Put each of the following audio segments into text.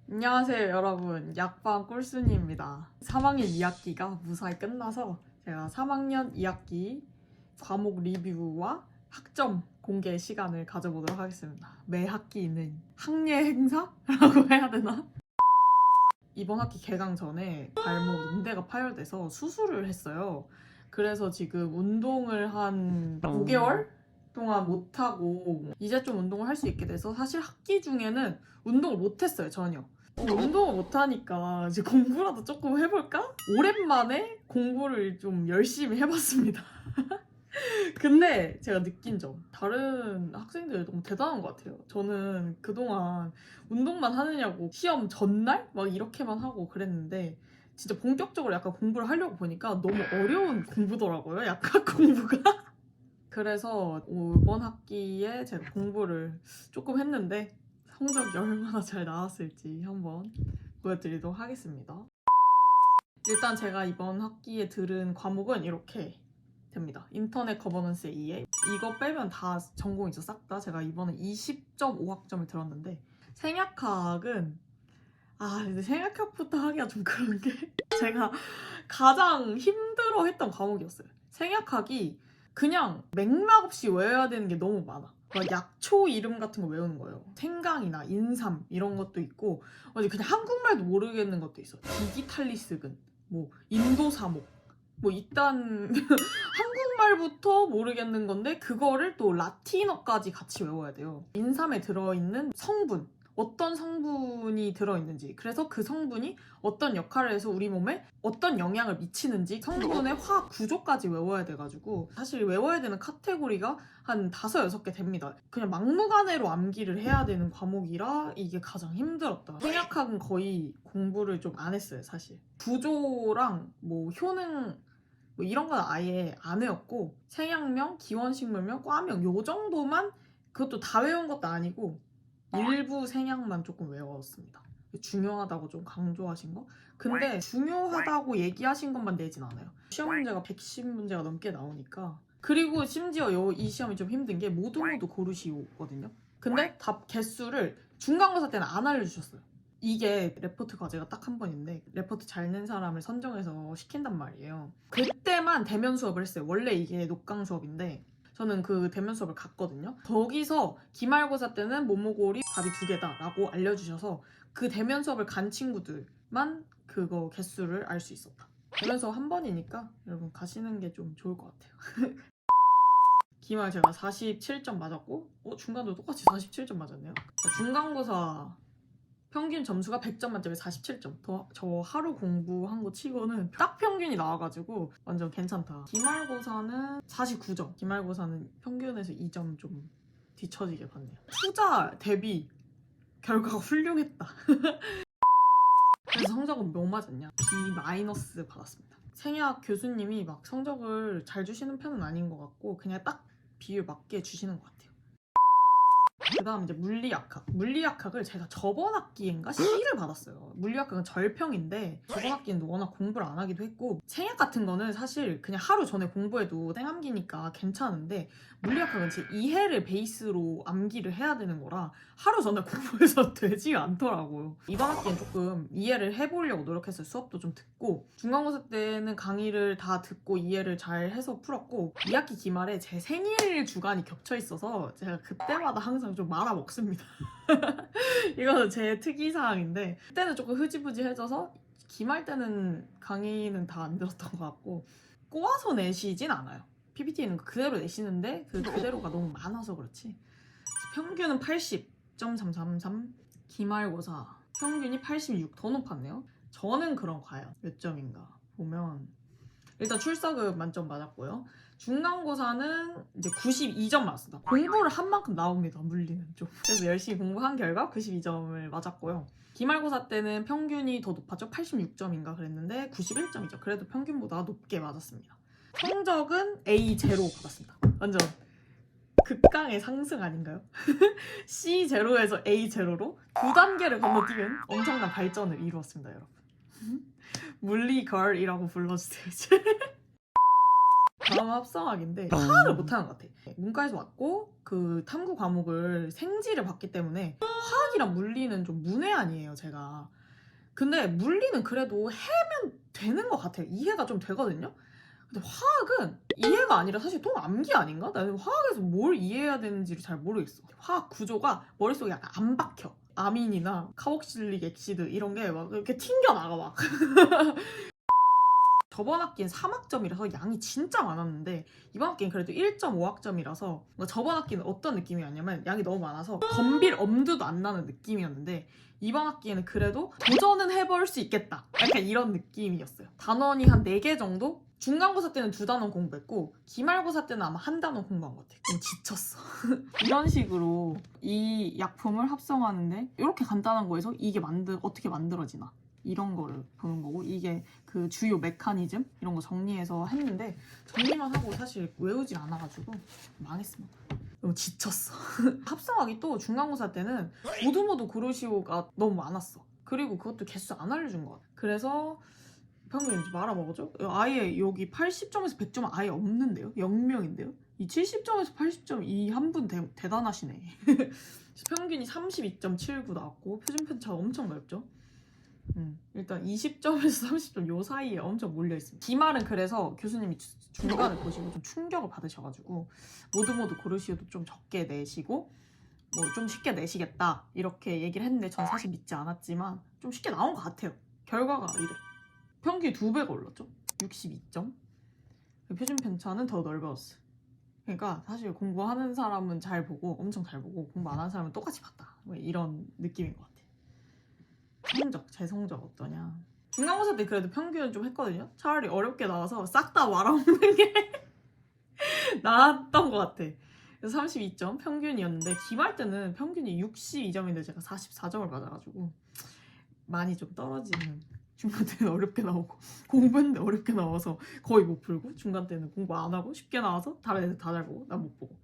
안녕하세요 여러분, 약방 꿀순이입니다. 3학년 2학기가 무사히 끝나서 제가 3학년 2학기 과목 리뷰와 학점 공개 시간을 가져보도록 하겠습니다. 매 학기 있는 학예 행사라고 해야 되나? 이번 학기 개강 전에 발목 인대가 파열돼서 수술을 했어요. 그래서 지금 운동을 한 5개월 동안 못하고 이제 좀 운동을 할 수 있게 돼서 사실 학기 중에는 운동을 못했어요, 전혀. 운동을 못하니까 이제 공부라도 조금 해볼까? 오랜만에 공부를 좀 열심히 해봤습니다. 근데 제가 느낀 점, 다른 학생들 너무 대단한 것 같아요. 저는 그동안 운동만 하느냐고 시험 전날 막 이렇게만 하고 그랬는데 진짜 본격적으로 약간 공부를 하려고 보니까 너무 어려운 공부더라고요. 약간 공부가. 그래서 이번 학기에 제가 공부를 조금 했는데 성적이 얼마나 잘 나왔을지 한번 보여드리도록 하겠습니다. 일단 제가 이번 학기에 들은 과목은 이렇게 됩니다. 인터넷 거버넌스 A에 이거 빼면 다 전공이죠. 싹 다. 제가 이번에 20.5학점을 들었는데 생약학은 근데 생약학부터 하기가 좀 그런 게 제가 가장 힘들어했던 과목이었어요. 생약학이 그냥 맥락 없이 외워야 되는 게 너무 많아. 막 약초 이름 같은 거 외우는 거예요. 생강이나 인삼 이런 것도 있고 그냥 한국말도 모르겠는 것도 있어. 디기탈리스근, 뭐 인도사목, 뭐 일단 한국말부터 모르겠는 건데 그거를 또 라틴어까지 같이 외워야 돼요. 인삼에 들어있는 성분, 어떤 성분이 들어있는지, 그래서 그 성분이 어떤 역할을 해서 우리 몸에 어떤 영향을 미치는지 성분의 화학 구조까지 외워야 돼가지고 사실 외워야 되는 카테고리가 한 5-6개 됩니다. 그냥 막무가내로 암기를 해야 되는 과목이라 이게 가장 힘들었다. 생약학은 거의 공부를 좀 안 했어요, 사실. 구조랑 뭐 효능 뭐 이런 건 아예 안 외웠고 생약명, 기원식물명, 과명 요 정도만, 그것도 다 외운 것도 아니고 일부 생약만 조금 외웠습니다. 중요하다고 좀 강조하신 거? 근데 중요하다고 얘기하신 것만 내진 않아요. 시험 문제가 110문제가 넘게 나오니까. 그리고 심지어 이 시험이 좀 힘든 게 모두 고르시오거든요. 근데 답 개수를 중간고사 때는 안 알려주셨어요. 이게 레포트 과제가 딱 한 번인데 레포트 잘 낸 사람을 선정해서 시킨단 말이에요. 그때만 대면 수업을 했어요. 원래 이게 녹강 수업인데 저는 그 대면 수업을 갔거든요. 거기서 기말고사 때는 모모골이 답이 2개다 라고 알려주셔서 그 대면 수업을 간 친구들만 그거 개수를 알 수 있었다. 대면 수업 한 번이니까 여러분 가시는 게 좀 좋을 것 같아요. 기말 제가 47점 맞았고 중간도 똑같이 47점 맞았네요. 중간고사 평균 점수가 100점 만점에 47점. 저 하루 공부한 거 치고는 딱 평균이 나와가지고 완전 괜찮다. 기말고사는 49점. 기말고사는 평균에서 2점 좀 뒤처지게 봤네요. 투자 대비 결과가 훌륭했다. 그래서 성적은 뭐 맞았냐? B- 받았습니다. 생약 교수님이 막 성적을 잘 주시는 편은 아닌 것 같고 그냥 딱 비율 맞게 주시는 것 같아요. 그 다음 이제 물리학학. 물리학학을 제가 저번 학기인가 C를 받았어요. 물리학학은 절평인데 저번 학기는 워낙 공부를 안 하기도 했고 생약 같은 거는 사실 그냥 하루 전에 공부해도 땡암기니까 괜찮은데 물리학학은 제 이해를 베이스로 암기를 해야 되는 거라 하루 전에 공부해서 되지가 않더라고요. 이번 학기는 조금 이해를 해보려고 노력했어요. 수업도 좀 듣고 중간고사 때는 강의를 다 듣고 이해를 잘 해서 풀었고 2학기 기말에 제 생일 주간이 겹쳐 있어서 제가 그때마다 항상 좀 말아 먹습니다. 이거는 제 특이사항인데 그때는 조금 흐지부지해져서 기말 때는 강의는 다 안 들었던 것 같고 꼬아서 내시진 않아요. PPT는 그대로 내시는데 그대로가 너무 많아서 그렇지. 평균은 80.333, 기말고사 평균이 86, 더 높았네요. 저는 그럼 과연 몇 점인가 보면 일단 출석은 만점 맞았고요. 중간고사는 이제 92점 맞았습니다. 공부를 한 만큼 나옵니다, 물리는 좀. 그래서 열심히 공부한 결과 92점을 맞았고요. 기말고사 때는 평균이 더 높았죠. 86점인가 그랬는데 91점이죠. 그래도 평균보다 높게 맞았습니다. 성적은 A0 받았습니다. 완전 극강의 상승 아닌가요? C0에서 A0로 2단계를 건너뛰는 엄청난 발전을 이루었습니다, 여러분. 물리걸이라고 불러주세요, 이제. 다음 합성학인데 화학을 못하는 것 같아. 문과에서 왔고 그 탐구 과목을 생지를 봤기 때문에 화학이랑 물리는 좀 문외한이에요 제가. 근데 물리는 그래도 해면 되는 것 같아요. 이해가 좀 되거든요. 근데 화학은 이해가 아니라 사실 또 암기 아닌가? 나는 화학에서 뭘 이해해야 되는지를 잘 모르겠어. 화학 구조가 머릿속에 약간 안 박혀. 아민이나 카복실릭 엑시드 이런 게 막 이렇게 튕겨나가 막. 저번 학기엔 3학점이라서 양이 진짜 많았는데 이번 학기엔 그래도 1.5학점이라서 저번 학기는 어떤 느낌이었냐면 양이 너무 많아서 덤빌 엄두도 안 나는 느낌이었는데 이번 학기에는 그래도 도전은 해볼 수 있겠다 약간 이런 느낌이었어요. 단원이 한 4개 정도? 중간고사 때는 2단원 공부했고 기말고사 때는 아마 1단원 공부한 것 같아. 좀 지쳤어. 이런 식으로 이 약품을 합성하는데 이렇게 간단한 거에서 이게 어떻게 만들어지나 이런 거를 보는 거고 이게 그 주요 메커니즘 이런 거 정리해서 했는데 정리만 하고 사실 외우질 않아가지고 망했습니다. 너무 지쳤어. 합성하기 또 중간고사 때는 모두 고르시오가 너무 많았어. 그리고 그것도 개수 안 알려준 것 같아. 그래서 평균 이제 말아먹었죠? 아예 여기 80점에서 100점은 아예 없는데요? 0명인데요? 이 70점에서 80점 이 한 분 대단하시네. 평균이 32.79 나왔고 표준 편차가 엄청 넓죠? 일단 20점에서 30점 요 사이에 엄청 몰려있습니다. 기말은 그래서 교수님이 중간을 보시고 좀 충격을 받으셔가지고 모두 고르시오도 좀 적게 내시고 뭐 좀 쉽게 내시겠다 이렇게 얘기를 했는데 전 사실 믿지 않았지만 좀 쉽게 나온 것 같아요. 결과가 이래. 평균이 2배가 올랐죠? 62점. 표준 편차는 더 넓어졌어요. 그러니까 사실 공부하는 사람은 잘 보고 엄청 잘 보고 공부 안 하는 사람은 똑같이 봤다. 뭐 이런 느낌인 것 같아요. 제 성적 어떠냐. 중간고사 때 그래도 평균은 좀 했거든요. 차라리 어렵게 나와서 싹 다 말아먹는 게 나았던 것 같아. 그래서 32점 평균이었는데 기말 때는 평균이 62점인데 제가 44점을 맞아가지고 많이 좀 떨어지는. 중간 때는 어렵게 나오고 공부했는데 어렵게 나와서 거의 못 풀고 중간 때는 공부 안 하고 쉽게 나와서 다른 애들 다 잘 보고 난 못 보고.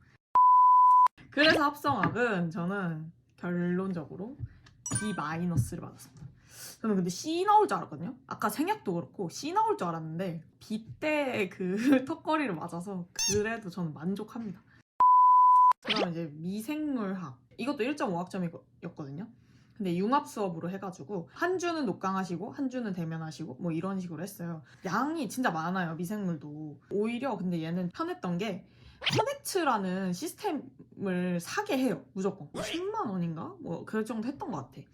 그래서 합성학은 저는 결론적으로 B-를 받았습니다. 저는 근데 C 나올 줄 알았거든요. 아까 생략도 그렇고 C 나올 줄 알았는데 B 때 그 턱걸이를 맞아서 그래도 저는 만족합니다. 그 다음에 이제 미생물학 이것도 1.5학점이었거든요. 근데 융합 수업으로 해가지고 한 주는 녹강하시고 한 주는 대면하시고 뭐 이런 식으로 했어요. 양이 진짜 많아요. 미생물도. 오히려 근데 얘는 편했던 게 커넥트라는 시스템을 사게 해요. 무조건 10만 원인가? 뭐 그 정도 했던 것 같아.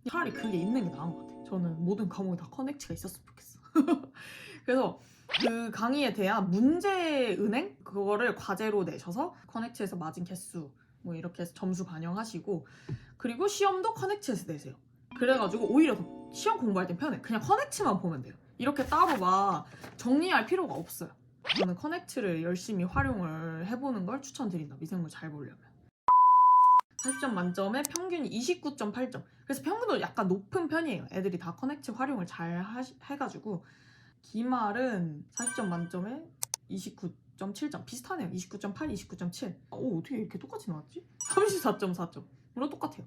차라리 그게 있는 게 나은 것 같아. 저는 모든 과목에 다 커넥트가 있었으면 좋겠어. 그래서 그 강의에 대한 문제 은행 그거를 과제로 내셔서 커넥트에서 맞은 개수 뭐 이렇게 해서 점수 반영하시고 그리고 시험도 커넥트에서 내세요. 그래가지고 오히려 더 시험 공부할 땐 편해. 그냥 커넥트만 보면 돼요. 이렇게 따로 막 정리할 필요가 없어요. 저는 커넥트를 열심히 활용을 해보는 걸 추천드린다. 미생물 잘 보려면. 40점 만점에 평균이 29.8점. 그래서 평균도 약간 높은 편이에요. 애들이 다 커넥트 활용을 잘 해가지고 기말은 40점 만점에 29.7점. 비슷하네요. 29.8, 29.7. 어떻게 이렇게 똑같이 나왔지? 34.4점. 물론 똑같아요.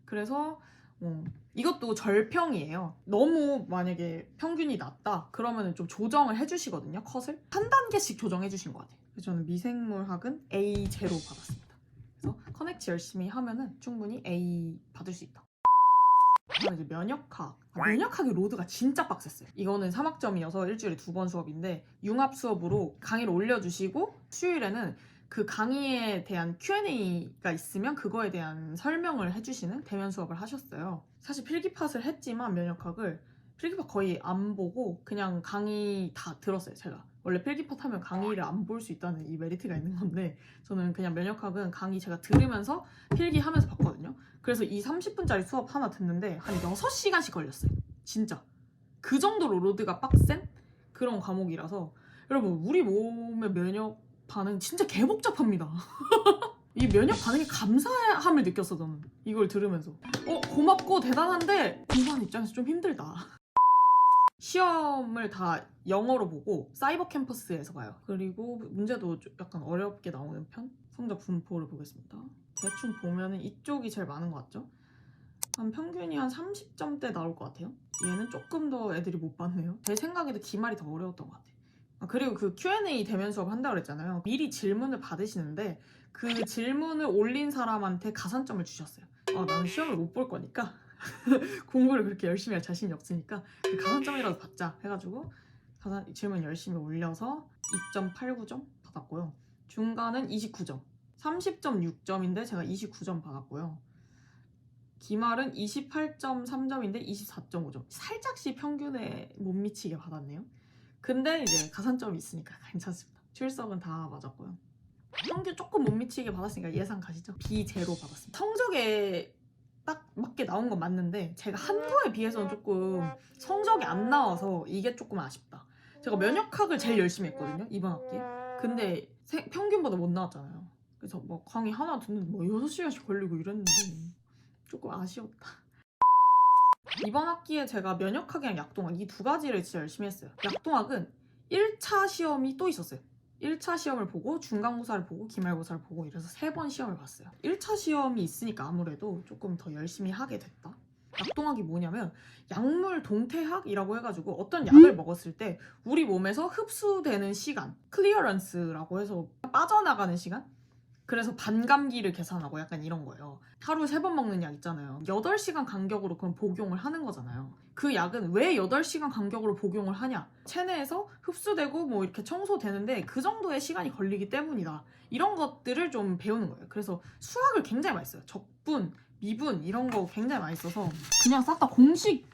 그래서 이것도 절평이에요. 너무 만약에 평균이 낮다 그러면 좀 조정을 해주시거든요. 컷을 한 단계씩 조정해 주신 것 같아요. 그래서 저는 미생물학은 A0 받았습니다. 그래서 커넥트 열심히 하면은 충분히 A 받을 수 있다. 그다음에 이제 면역학. 면역학의 로드가 진짜 빡셌어요. 이거는 3학점이어서 일주일에 2번 수업인데 융합 수업으로 강의를 올려주시고 수요일에는 그 강의에 대한 Q&A가 있으면 그거에 대한 설명을 해주시는 대면 수업을 하셨어요. 사실 필기팟을 했지만 면역학을 필기팟 거의 안 보고 그냥 강의 다 들었어요. 제가 원래 필기팟 하면 강의를 안 볼 수 있다는 이 메리트가 있는 건데 저는 그냥 면역학은 강의 제가 들으면서 필기하면서 봤거든요. 그래서 이 30분짜리 수업 하나 듣는데 한 6시간씩 걸렸어요. 진짜 그 정도로 로드가 빡센 그런 과목이라서 여러분 우리 몸의 면역 반응 진짜 개복잡합니다. 이 면역 반응에 감사함을 느꼈어 저는 이걸 들으면서. 고맙고 대단한데 공부하는 입장에서 좀 힘들다. 시험을 다 영어로 보고 사이버 캠퍼스에서 봐요. 그리고 문제도 약간 어렵게 나오는 편? 성적 분포를 보겠습니다. 대충 보면은 이쪽이 제일 많은 것 같죠? 한 평균이 한 30점대 나올 것 같아요. 얘는 조금 더 애들이 못 봤네요. 제 생각에도 기말이 더 어려웠던 것 같아요. 그리고 그 Q&A 대면 수업 한다고 그랬잖아요. 미리 질문을 받으시는데 그 질문을 올린 사람한테 가산점을 주셨어요. 나는 시험을 못 볼 거니까 공부를 그렇게 열심히 할 자신이 없으니까 그 가산점이라도 받자 해가지고 질문 열심히 올려서 2.89점 받았고요. 중간은 29점. 30.6점인데 제가 29점 받았고요. 기말은 28.3점인데 24.5점. 살짝씩 평균에 못 미치게 받았네요. 근데 이제 가산점이 있으니까 괜찮습니다. 출석은 다 맞았고요. 평균 조금 못 미치게 받았으니까 예상 가시죠? B0 받았습니다. 성적에 딱 맞게 나온 건 맞는데 제가 한거에 비해서는 조금 성적이 안 나와서 이게 조금 아쉽다. 제가 면역학을 제일 열심히 했거든요, 이번 학기에. 근데 평균보다 못 나왔잖아요. 그래서 뭐 강의 하나 듣는데 뭐 6시간씩 걸리고 이랬는데 조금 아쉬웠다. 이번 학기에 제가 면역학이랑 약동학 이 두 가지를 진짜 열심히 했어요. 약동학은 1차 시험이 또 있었어요. 1차 시험을 보고 중간고사를 보고 기말고사를 보고 이래서 3번 시험을 봤어요. 1차 시험이 있으니까 아무래도 조금 더 열심히 하게 됐다. 약동학이 뭐냐면 약물 동태학이라고 해가지고 어떤 약을 먹었을 때 우리 몸에서 흡수되는 시간, 클리어런스라고 해서 빠져나가는 시간? 그래서 반감기를 계산하고 약간 이런 거예요. 하루 3번 먹는 약 있잖아요. 8시간 간격으로 그럼 복용을 하는 거잖아요. 그 약은 왜 8시간 간격으로 복용을 하냐? 체내에서 흡수되고 뭐 이렇게 청소되는데 그 정도의 시간이 걸리기 때문이다. 이런 것들을 좀 배우는 거예요. 그래서 수학을 굉장히 많이 써요. 적분, 미분 이런 거 굉장히 많이 써서 그냥 싹 다 공식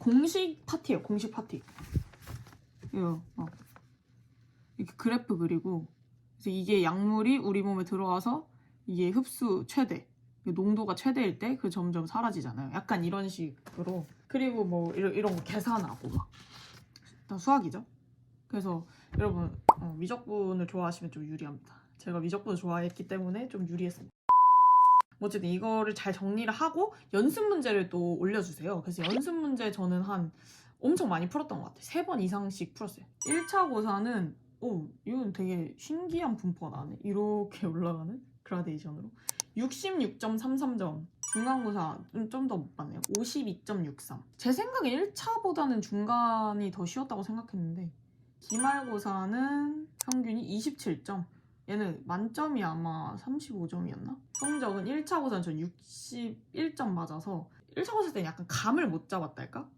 파티예요. 공식 파티. 이거 이렇게 그래프 그리고 그래서 이게 약물이 우리 몸에 들어와서 이게 흡수 최대, 농도가 최대일 때 그 점점 사라지잖아요. 약간 이런 식으로. 그리고 뭐 이런 거 계산하고 막. 다 수학이죠. 그래서 여러분 미적분을 좋아하시면 좀 유리합니다. 제가 미적분을 좋아했기 때문에 좀 유리했습니다. 어쨌든 이거를 잘 정리를 하고 연습 문제를 또 올려주세요. 그래서 연습 문제 저는 엄청 많이 풀었던 것 같아요. 3번 이상씩 풀었어요. 1차 고사는 이건 되게 신기한 분포가 나네. 이렇게 올라가는 그라데이션으로 66.33점. 중간고사 좀 더 못 봤네요. 52.63. 제 생각에 1차보다는 중간이 더 쉬웠다고 생각했는데 기말고사는 평균이 27점. 얘는 만점이 아마 35점이었나? 성적은 1차 고사는 전 61점 맞아서 1차 고사 때는 약간 감을 못 잡았달까?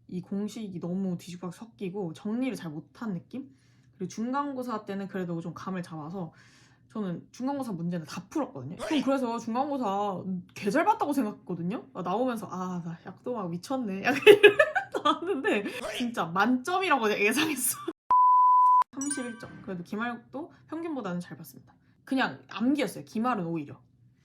이 공식이 너무 뒤죽박죽 섞이고 정리를 잘 못한 느낌? 그리고 중간고사 때는 그래도 좀 감을 잡아서 저는 중간고사 문제는 다 풀었거든요. 그래서 중간고사 개 잘 봤다고 생각했거든요. 나오면서 나 약동학 미쳤네 약간 나왔는데 진짜 만점이라고 예상했어. 31점. 그래도 기말도 평균보다는 잘 봤습니다. 그냥 암기였어요. 기말은 오히려.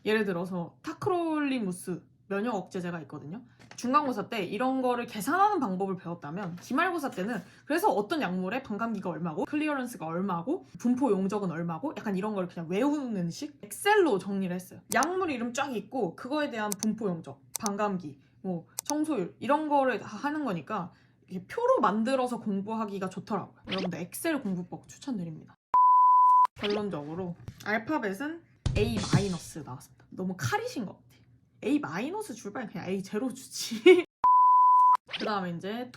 예를 들어서 타크롤리무스 면역 억제제가 있거든요. 중간고사 때 이런 거를 계산하는 방법을 배웠다면 기말고사 때는 그래서 어떤 약물의 반감기가 얼마고 클리어런스가 얼마고 분포 용적은 얼마고 약간 이런 걸 그냥 외우는 식 엑셀로 정리를 했어요. 약물 이름 쫙 있고 그거에 대한 분포 용적, 반감기, 뭐 청소율 이런 거를 다 하는 거니까 이렇게 표로 만들어서 공부하기가 좋더라고요. 여러분들 엑셀 공부법 추천드립니다. 결론적으로 알파벳은 A- 나왔습니다. 너무 칼이신 것 같아. A- 줄 바에 그냥 A0 주지. 그 다음에 이제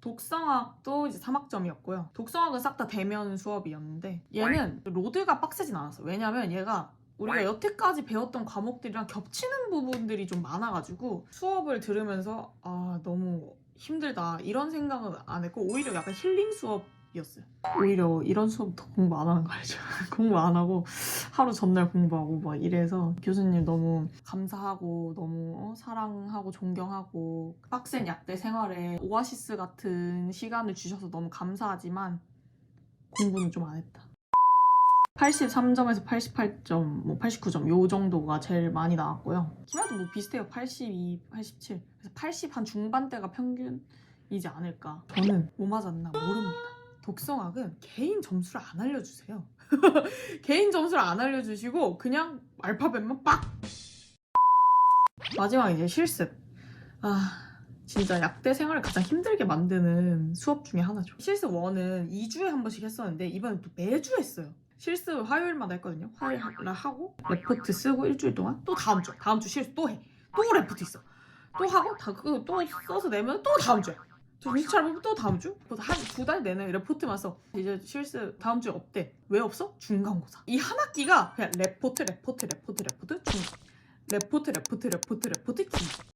독성학도 이제 3학점이었고요. 독성학은 싹 다 대면 수업이었는데 얘는 로드가 빡세진 않았어. 왜냐면 얘가 우리가 여태까지 배웠던 과목들이랑 겹치는 부분들이 좀 많아가지고 수업을 들으면서 너무 힘들다 이런 생각은 안 했고 오히려 약간 힐링 수업이었어요. 오히려 이런 수업 더 공부 안 하는 거 알죠? 공부 안 하고 하루 전날 공부하고 막 이래서 교수님 너무 감사하고 너무 사랑하고 존경하고 빡센 약대 생활에 오아시스 같은 시간을 주셔서 너무 감사하지만 공부는 좀 안 했다. 83점에서 88점, 뭐 89점 요 정도가 제일 많이 나왔고요. 기말도 뭐 비슷해요. 82, 87. 그래서 80 한 중반대가 평균이지 않을까. 저는 뭐 맞았나 모릅니다. 독성학은 개인 점수를 안 알려주세요. 개인 점수를 안 알려주시고 그냥 알파벳만 빡! 마지막 이제 실습. 진짜 약대 생활을 가장 힘들게 만드는 수업 중에 하나죠. 실습 1은 2주에 한 번씩 했었는데 이번엔 또 매주 했어요. 실습 화요일마다 했거든요. 화요일 날 하고 레포트 쓰고 일주일 동안 또 다음 주 실습 또 해. 또 레포트 있어. 또 하고 그거 또 써서 내면 또 다음 주에. 정신 차리면 또 다음 주? 한 2달 내내 레포트만 써. 이제 실습 다음 주에 없대. 왜 없어? 중간고사. 이 한 학기가 그냥 레포트 중간. 레포트 중간.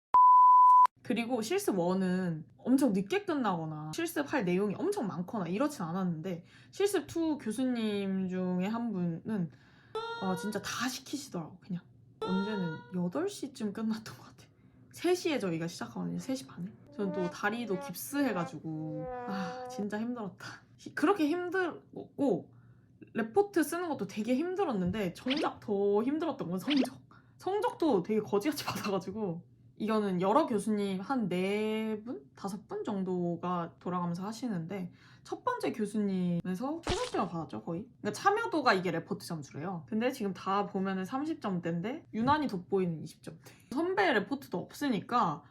그리고 실습 1은 엄청 늦게 끝나거나 실습할 내용이 엄청 많거나 이렇진 않았는데 실습 2 교수님 중에 한 분은 진짜 다 시키시더라고. 그냥 언제는 8시쯤 끝났던 것 같아. 3시에 저희가 시작하거든요. 3시 반에. 저는 또 다리도 깁스해가지고 진짜 힘들었다. 그렇게 힘들었고 레포트 쓰는 것도 되게 힘들었는데 정작 더 힘들었던 건 성적도 되게 거지같이 받아가지고 이거는 여러 교수님 한 4분? 5분 정도가 돌아가면서 하시는데 첫 번째 교수님에서 최저점을 받았죠, 거의. 그러니까 참여도가 이게 레포트 점수래요. 근데 지금 다 보면은 30점대인데 유난히 돋보이는 20점대. 선배 레포트도 없으니까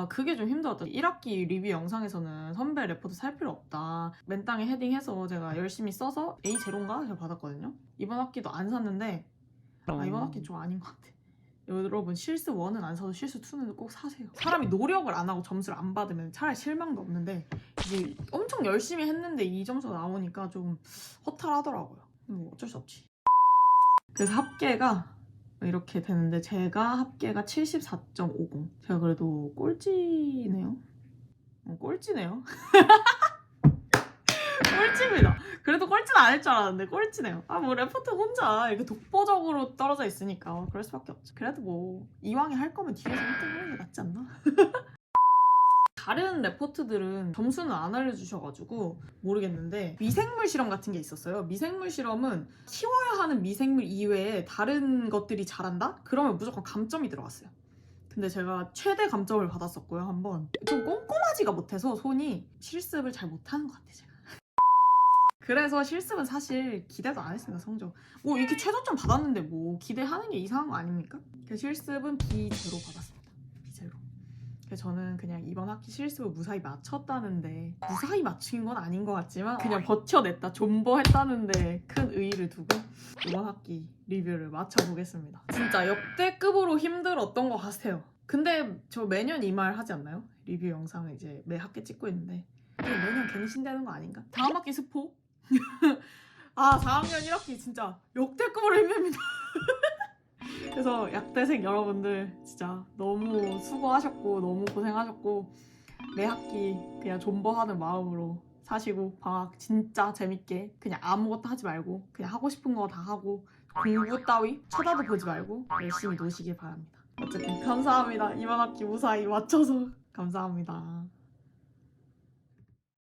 그게 좀 힘들었다. 1학기 리뷰 영상에서는 선배 레포트 살 필요 없다. 맨땅에 헤딩해서 제가 열심히 써서 A0인가? 제가 받았거든요. 이번 학기도 안 샀는데 이번 학기 좀 아닌 것 같아. 여러분 실습 1은 안 사도 실습 2는 꼭 사세요. 사람이 노력을 안 하고 점수를 안 받으면 차라리 실망도 없는데 이게 엄청 열심히 했는데 이 점수가 나오니까 좀 허탈하더라고요. 뭐 어쩔 수 없지. 그래서 합계가 이렇게 되는데 제가 합계가 74.50. 제가 그래도 꼴찌네요. 꼴찌네요. 꼴찌입니다. 그래도 꼴찌는 아닐 줄 알았는데 꼴찌네요. 뭐 레포트 혼자 이렇게 독보적으로 떨어져 있으니까 그럴 수밖에 없죠. 그래도 뭐 이왕에 할 거면 뒤에서 1등 하는 게 낫지 않나? 다른 레포트들은 점수는 안 알려주셔가지고 모르겠는데 미생물 실험 같은 게 있었어요. 미생물 실험은 키워야 하는 미생물 이외에 다른 것들이 잘한다? 그러면 무조건 감점이 들어갔어요. 근데 제가 최대 감점을 받았었고요. 한번 좀 꼼꼼하지가 못해서 손이 실습을 잘 못하는 것 같아요. 제가. 그래서 실습은 사실 기대도 안 했습니다. 성적 뭐 이렇게 최저점 받았는데 뭐 기대하는 게 이상한 거 아닙니까? 그래서 실습은 B0 받았습니다. B0. 그래서 저는 그냥 이번 학기 실습을 무사히 마쳤다는데 무사히 마친 건 아닌 것 같지만 그냥 버텨냈다, 존버했다는데 큰 의의를 두고 이번 학기 리뷰를 마쳐보겠습니다. 진짜 역대급으로 힘들었던 것 같아요. 근데 저 매년 이 말 하지 않나요? 리뷰 영상을 이제 매 학기 찍고 있는데 매년 갱신되는 거 아닌가? 다음 학기 스포? 4학년 1학기 진짜 역대급으로 힘듭니다. 그래서 약대생 여러분들 진짜 너무 수고하셨고 너무 고생하셨고 매 학기 그냥 존버하는 마음으로 사시고 방학 진짜 재밌게 그냥 아무것도 하지 말고 그냥 하고 싶은 거 다 하고 공부 따위 쳐다도 보지 말고 열심히 노시길 바랍니다. 어쨌든 감사합니다. 이번 학기 무사히 마쳐서 감사합니다.